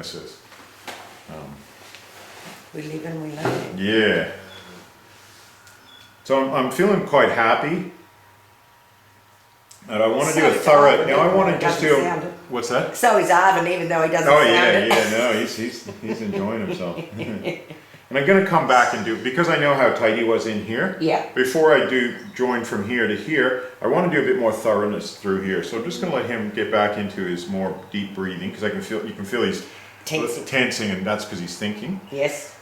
weaknesses. We live and we learn. Yeah. So I'm feeling quite happy. And I want to do a thorough. Now I want to just do. What's that? So is Arvin, even though he doesn't Oh sound it. yeah, no, he's enjoying himself. And I'm going to come back and do, because I know how tight he was in here. Yeah. Before I do join from here to here, I want to do a bit more thoroughness through here. So I'm just going to let him get back into his more deep breathing, because you can feel he's tensing, and that's because he's thinking. Yes.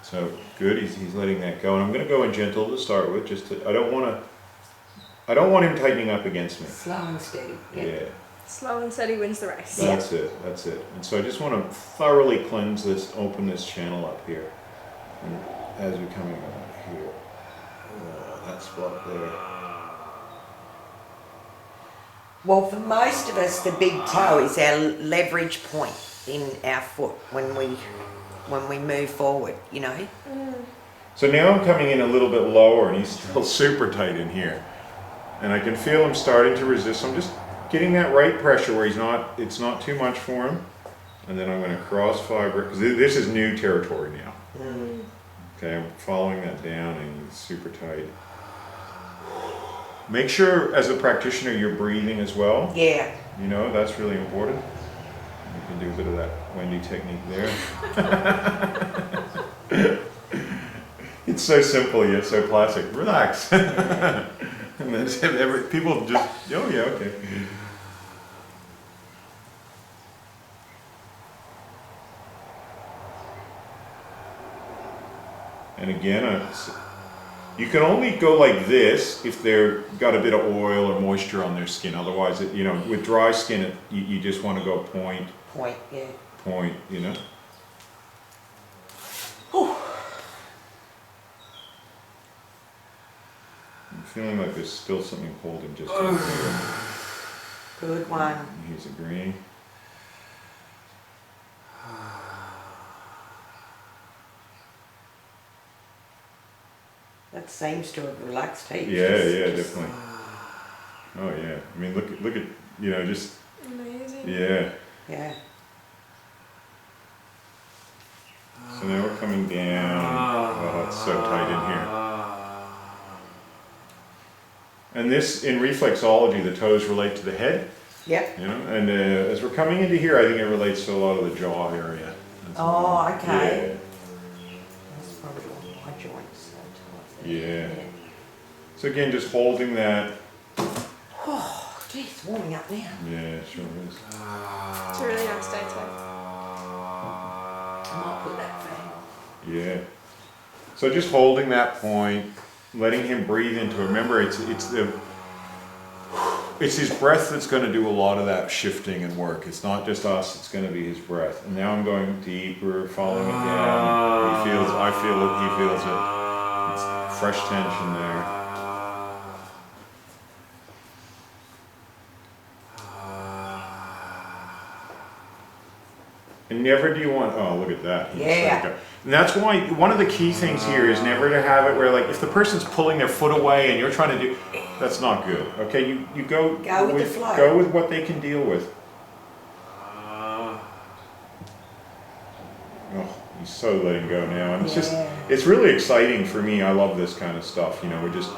So good, he's letting that go, and I'm going to go in gentle to start with. I don't want him tightening up against me. Slow and steady. Yeah. Slow and steady wins the race. That's it. And so I just want to thoroughly cleanse this, open this channel up here. And as we're coming out here, that spot there. Well, for most of us, the big toe is our leverage point in our foot when we move forward, you know. So now I'm coming in a little bit lower, and he's still super tight in here. And I can feel him starting to resist. So I'm just getting that right pressure where it's not too much for him. And then I'm going to cross fiber, because this is new territory now. Okay, I'm following that down, and he's super tight. Make sure, as a practitioner, you're breathing as well. Yeah. You know, that's really important. You can do a bit of that Wendy technique there. It's so simple yet so classic. Relax. And then people just, oh yeah, okay. And again, you can only go like this if they've got a bit of oil or moisture on their skin. Otherwise, with dry skin, you just want to go point. Point, yeah. Point, you know. Whew. I'm feeling like there's still something holding just in there. Good one. He's agreeing. That seems to have relaxed heaps. Yeah, definitely. Oh yeah. I mean, look at just. Amazing. Yeah. Yeah. So now we're coming down. Oh, it's so tight in here. And this, in reflexology, the toes relate to the head. Yep. You know, and as we're coming into here, I think it relates to a lot of the jaw area. Oh, okay. Yeah. That's probably all my joints. Yeah. So again, just holding that. Oh, geez, it's warming up now. Yeah, it sure is. It's a really nice day today. I might put that fan. Yeah. So just holding that point, letting him breathe into it. Remember, it's his breath that's going to do a lot of that shifting and work. It's not just us, it's going to be his breath. And now I'm going deeper, following it down. I feel it, he feels it. It's fresh tension there. And never do you want, oh, look at that. Yeah. And that's why one of the key things here is never to have it where, like, if the person's pulling their foot away and you're trying to do, that's not good. Okay, you go with the flow. Go with what they can deal with. Oh, he's so letting go now. And it's really exciting for me. I love this kind of stuff. You know, we're just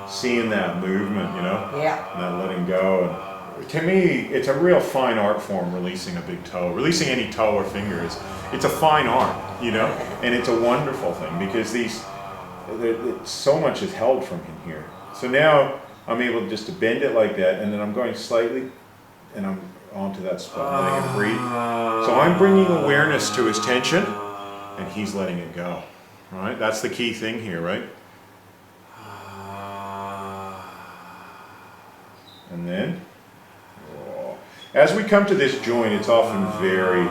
seeing that movement, you know? Yeah. And that letting go. And to me, it's a real fine art form, releasing a big toe. Releasing any toe or finger it's a fine art, you know? And it's a wonderful thing because so much is held from him here. So now I'm able just to bend it like that, and then I'm going slightly, and I'm onto that spot, letting him breathe. So I'm bringing awareness to his tension, and he's letting it go. Right? That's the key thing here, right? And then, as we come to this joint, it's often very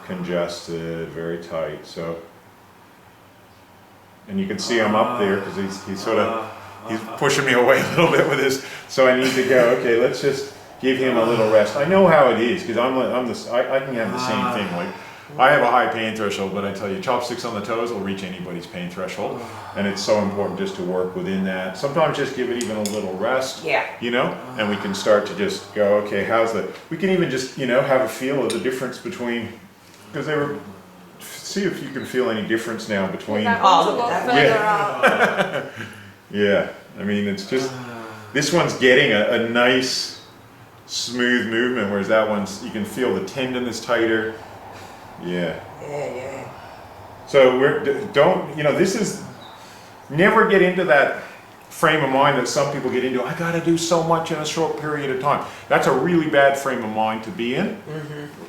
congested, very tight. So, and you can see I'm up there because he's pushing me away a little bit with this. So I need to go. Okay, let's just give him a little rest. I know how it is because I can have the same thing. Like I have a high pain threshold, but I tell you, chopsticks on the toes will reach anybody's pain threshold. And it's so important just to work within that. Sometimes just give it even a little rest, Yeah. you know, and we can start to just go, okay, we can even just, you know, have a feel of the difference between, because see if you can feel any difference now between. That one's a look lot at further Yeah. up. Yeah, I mean, it's just, this one's getting a nice, smooth movement, whereas that one's, you can feel the tendon is tighter. Yeah. Yeah. So this is, never get into that frame of mind that some people get into. I gotta do so much in a short period of time. That's a really bad frame of mind to be in.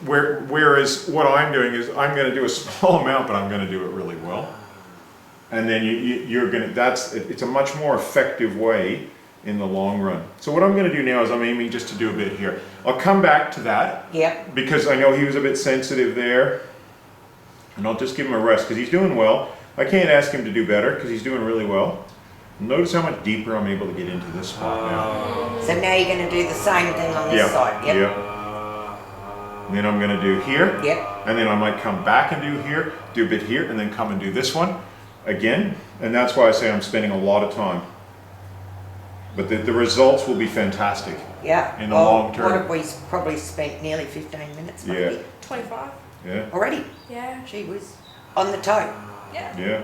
Whereas what I'm doing is I'm gonna do a small amount, but I'm gonna do it really well. And then you're gonna, it's a much more effective way in the long run. So what I'm gonna do now is I'm aiming just to do a bit here. I'll come back to that. Yep. Because I know he was a bit sensitive there. And I'll just give him a rest because he's doing well. I can't ask him to do better because he's doing really well. Notice how much deeper I'm able to get into this spot now. So now you're going to do the same thing on this Yeah, side. Yep. yeah. And then I'm gonna do here. Yep. And then I might come back and do here, do a bit here, and then come and do this one again. And that's why I say I'm spending a lot of time. But the results will be fantastic. Yeah. In the long term. What have we probably spent nearly 15 minutes maybe? Yeah. 25. Yeah. Already? Yeah. She was on the toe. Yeah. Yeah.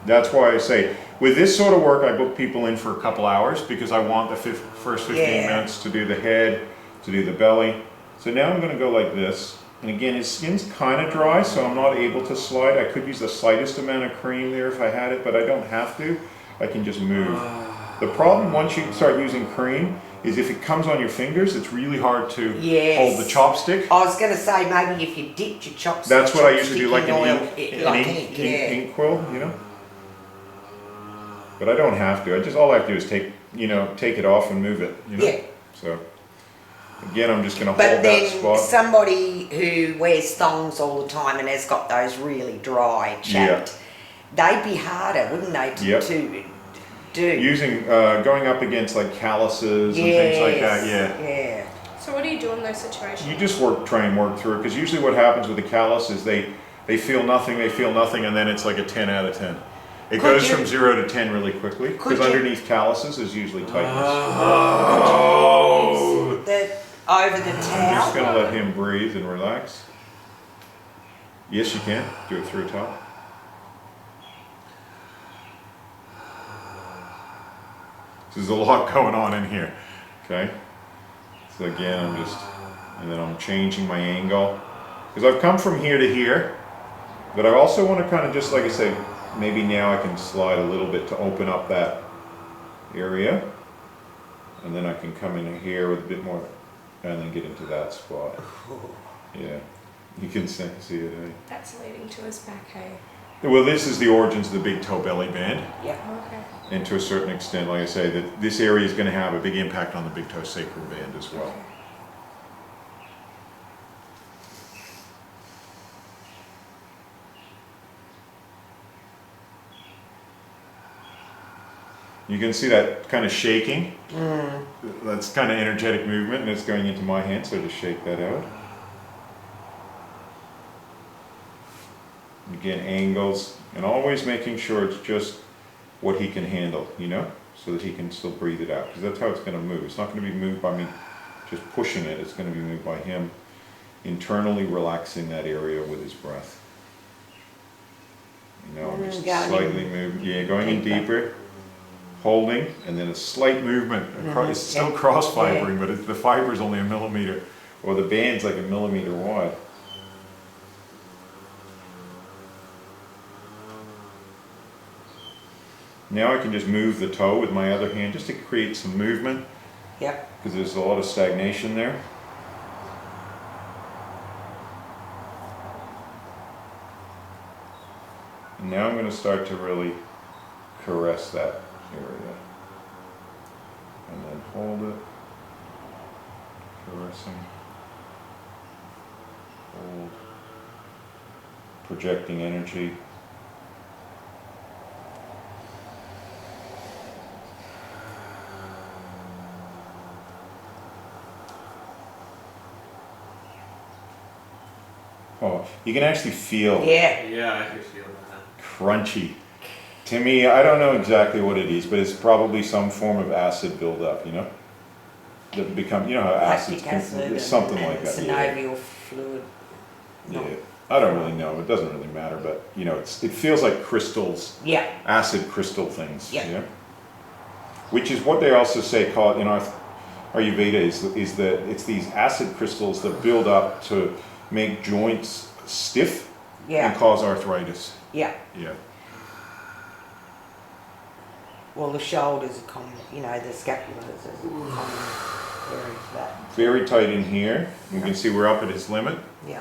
That's why I say, with this sort of work, I book people in for a couple hours because I want the first 15 Yeah. minutes to do the head, to do the belly. So now I'm gonna go like this. And again, his skin's kind of dry, so I'm not able to slide. I could use the slightest amount of cream there if I had it, but I don't have to. I can just move. The problem once you start using cream is if it comes on your fingers, it's really hard to Yes. hold the chopstick. I was going to say maybe if you dipped your chopstick. That's what I usually do, like in oil, an ink, yeah. ink quill, you know. But I don't have to. All I have to do is take it off and move it, you know. Yeah. So again, I'm just going to But hold that then spot. somebody who wears thongs all the time and has got those really dry, chapped, they'd be harder, wouldn't they, Yep. to do? Using going up against like calluses and things like that. Yeah. Yeah. So what do you do in those situations? You just try and work through it because usually what happens with the callus is they feel nothing, and then it's like a 10 out of 10. It goes from 0 to 10 really quickly because underneath calluses is usually tightness. Over the I'm towel. just going to let him breathe and relax. Yes, you can. Do it through a towel. There's a lot going on in here. Okay. So again, and then I'm changing my angle because I've come from here to here, but I also want to kind of just, like I say, maybe now I can slide a little bit to open up that area, and then I can come in here with a bit more, and then get into that spot. Yeah, you can see it. Eh? That's leading to his back, hey? Well, this is the origins of the big toe belly band, Yep. Okay. and to a certain extent, like I say, that this area is going to have a big impact on the big toe sacral band as well. Okay. You can see that kind of shaking. That's kind of energetic movement, and it's going into my hand, so just shake that out. Again, angles, and always making sure it's just what he can handle, you know, so that he can still breathe it out, because that's how it's going to move. It's not going to be moved by me just pushing it, it's going to be moved by him internally relaxing that area with his breath. You know, I'm just slightly moving, going in deeper. Holding, and then a slight movement. It's still cross fibering, but the fiber is only a millimeter, or the band's like a millimeter wide. Now I can just move the toe with my other hand just to create some movement. Yep. Because there's a lot of stagnation there. And now I'm going to start to really caress that area, and then hold it, caressing, hold, projecting energy. Oh, you can actually feel Yeah. Yeah, I can feel that. crunchy. To me, I don't know exactly what it is, but it's probably some form of acid buildup, you know? That become, you know how acids Lactic can, acid it's something and like that. synovial fluid. Yeah. I don't really know. It doesn't really matter, but you know, it feels like crystals, Yeah. acid crystal things. Yeah. You know? Which is what they also say called in Ayurveda is that it's these acid crystals that build up to make joints stiff Yeah. and cause arthritis. Yeah. Yeah. Well, the shoulders are common, you know, the scapulas is a common area for that. Very tight in here. You can see we're up at his limit. Yeah.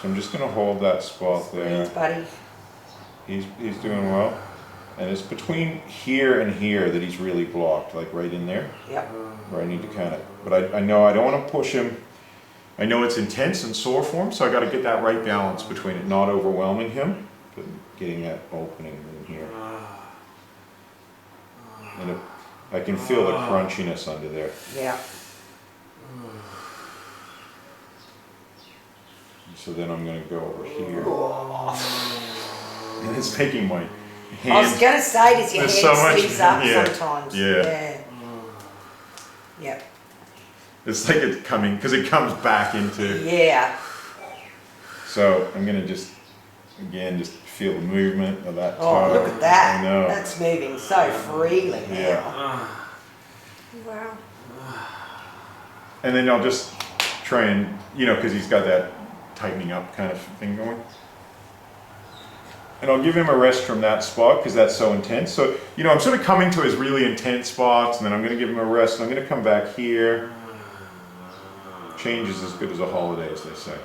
So I'm just going to hold that spot there. Please, buddy. He's doing well. And it's between here and here that he's really blocked, like right in there, Yep. where I need to kind of, but I know I don't want to push him. I know it's intense and sore for him, so I got to get that right balance between it, not overwhelming him, but getting that opening in here. And I can feel the crunchiness under there. Yeah. So then I'm going to go over here. And it's making my hand. I was going to say, does your There's hand so much- squeeze up yeah, sometimes? yeah. Yeah. Yep. It's like it's coming, because it comes back into. Yeah. So I'm going to just, again, just feel the movement of that toe. Oh, look at that. I know. That's moving so freely now. Yeah. Wow. And then I'll just try and, you know, because he's got that tightening up kind of thing going. And I'll give him a rest from that spot because that's so intense. So, you know, I'm sort of coming to his really intense spots and then I'm going to give him a rest and I'm going to come back here. Change is as good as a holiday, as they say.